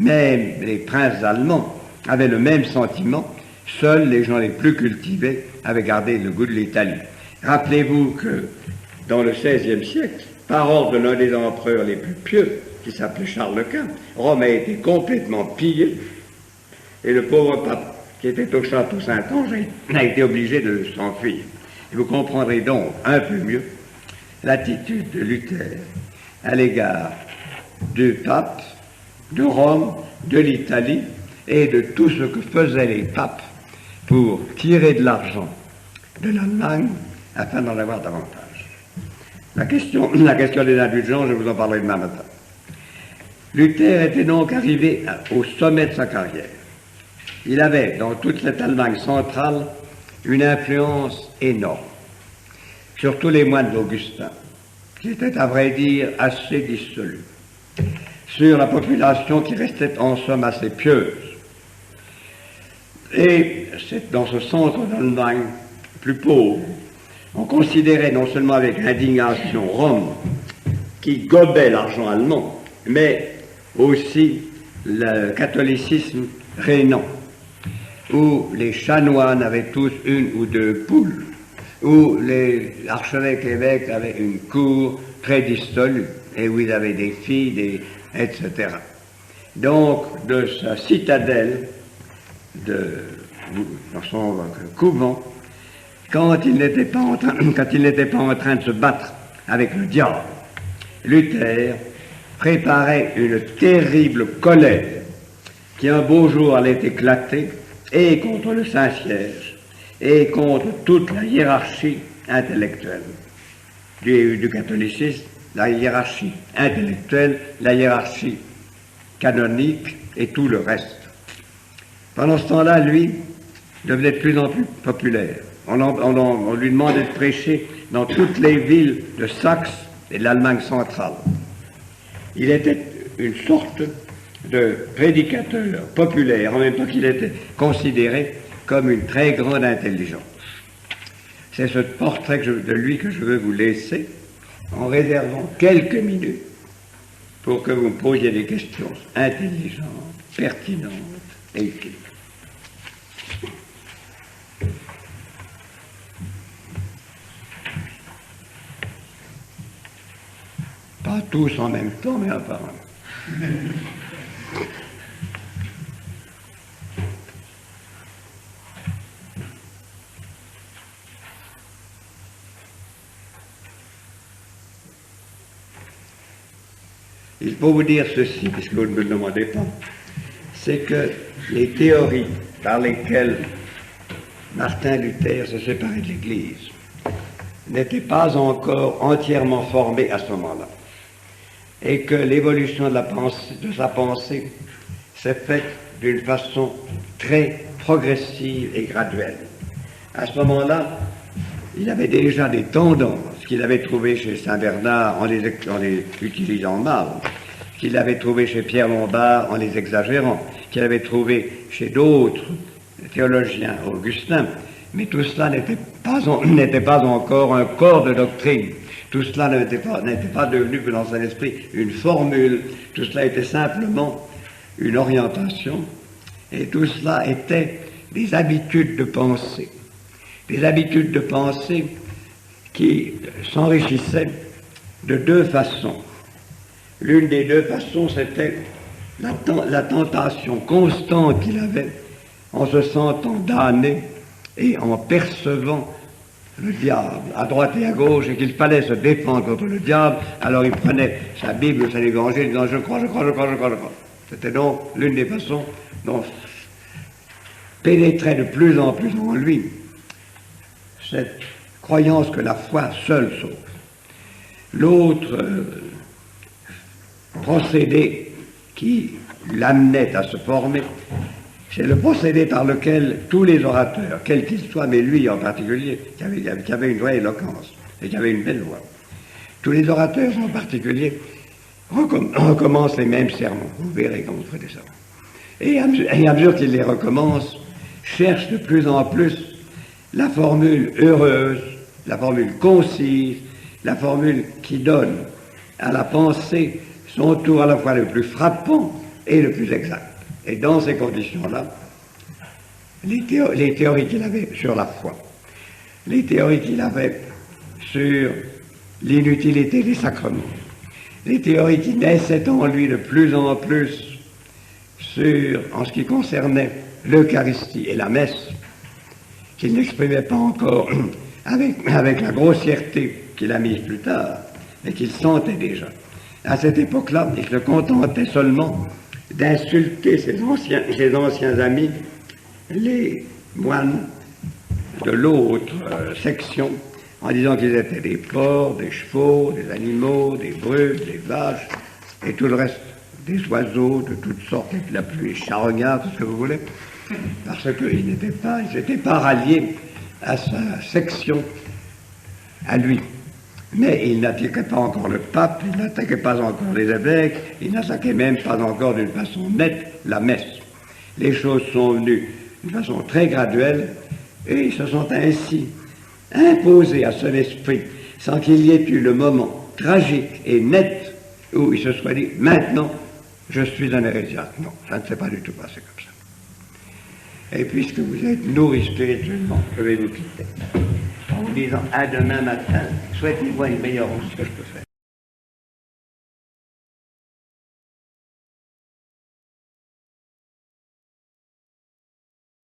même les princes allemands avaient le même sentiment. Seuls les gens les plus cultivés avaient gardé le goût de l'Italie. Rappelez-vous que dans le XVIe siècle, par ordre de l'un des empereurs les plus pieux, qui s'appelait Charles Quint, Rome a été complètement pillée Et le pauvre pape, qui était au château Saint-Ange, a été obligé de s'enfuir. Et vous comprendrez donc un peu mieux l'attitude de Luther à l'égard du pape, de Rome, de l'Italie et de tout ce que faisaient les papes pour tirer de l'argent de l'Allemagne afin d'en avoir davantage. La question des indulgences, je vous en parlerai demain matin. Luther était donc arrivé au sommet de sa carrière. Il avait, dans toute cette Allemagne centrale, une influence énorme sur tous les moines d'Augustin, qui étaient, à vrai dire, assez dissolus, sur la population qui restait en somme assez pieuse. Et c'est dans ce centre d'Allemagne plus pauvre, on considérait non seulement avec indignation Rome, qui gobait l'argent allemand, mais aussi le catholicisme régnant, où les chanoines avaient tous une ou deux poules, où les archevêques et évêques avaient une cour très dissolue, et où ils avaient des filles, etc. Donc, de sa citadelle, dans son couvent, quand il n'était pas en train de se battre avec le diable, Luther préparait une terrible colère qui un beau jour allait éclater et contre le Saint-Siège et contre toute la hiérarchie intellectuelle du catholicisme, la hiérarchie intellectuelle, la hiérarchie canonique et tout le reste. Pendant ce temps-là, lui devenait de plus en plus populaire. On lui demandait de prêcher dans toutes les villes de Saxe et de l'Allemagne centrale. Il était une sorte de prédicateur populaire, en même temps qu'il était considéré comme une très grande intelligence. C'est ce portrait de lui que je veux vous laisser, en réservant quelques minutes pour que vous me posiez des questions intelligentes, pertinentes et utiles. Pas tous en même temps, mais apparemment. Il faut vous dire ceci, puisque vous ne me le demandez pas, c'est que les théories par lesquelles Martin Luther se séparait de l'Église n'étaient pas encore entièrement formées à ce moment-là, et que l'évolution de sa pensée s'est faite d'une façon très progressive et graduelle. À ce moment-là, il avait déjà des tendances qu'il avait trouvées chez Saint Bernard en les utilisant mal, qu'il avait trouvées chez Pierre Lombard en les exagérant, qu'il avait trouvé chez d'autres théologiens augustins, mais tout cela n'était pas encore un corps de doctrine. Tout cela n'était pas devenu dans son esprit une formule, tout cela était simplement une orientation, et tout cela était des habitudes de pensée. Des habitudes de pensée qui s'enrichissaient de deux façons. L'une des deux façons, c'était la tentation constante qu'il avait en se sentant damné et en percevant le diable à droite et à gauche, et qu'il fallait se défendre contre le diable. Alors il prenait sa Bible, son évangile, disant je crois. C'était donc l'une des façons dont pénétrait de plus en plus en lui cette croyance que la foi seule sauve. L'autre procédé qui l'amenait à se former, c'est le procédé par lequel tous les orateurs, quels qu'ils soient, mais lui en particulier, qui avait une vraie éloquence et qui avait une belle voix, tous les orateurs en particulier recommencent les mêmes sermons. Vous verrez quand vous ferez des sermons. Et à mesure qu'ils les recommencent, cherchent de plus en plus la formule heureuse, la formule concise, la formule qui donne à la pensée son tour à la fois le plus frappant et le plus exact. Et dans ces conditions-là, les théories qu'il avait sur la foi, les théories qu'il avait sur l'inutilité des sacrements, les théories qui naissaient en lui de plus en plus en ce qui concernait l'Eucharistie et la messe, qu'il n'exprimait pas encore avec la grossièreté qu'il a mise plus tard, mais qu'il sentait déjà. À cette époque-là, il se contentait seulement d'insulter ses anciens amis, les moines de l'autre section, en disant qu'ils étaient des porcs, des chevaux, des animaux, des brutes, des vaches, et tout le reste, des oiseaux de toutes sortes, la pluie, charognards, tout ce que vous voulez, parce qu'ils n'étaient pas ralliés à sa section, à lui. Mais il n'attaquait pas encore le pape, il n'attaquait pas encore les évêques, il n'attaquait même pas encore d'une façon nette la messe. Les choses sont venues d'une façon très graduelle et ils se sont ainsi imposés à son esprit sans qu'il y ait eu le moment tragique et net où il se soit dit « Maintenant, je suis un hérésiarque ». Non, ça ne s'est pas du tout passé comme ça. Et puisque vous êtes nourris spirituellement, je vais vous quitter en vous disant à demain matin, souhaitez-moi une meilleure once que je peux faire.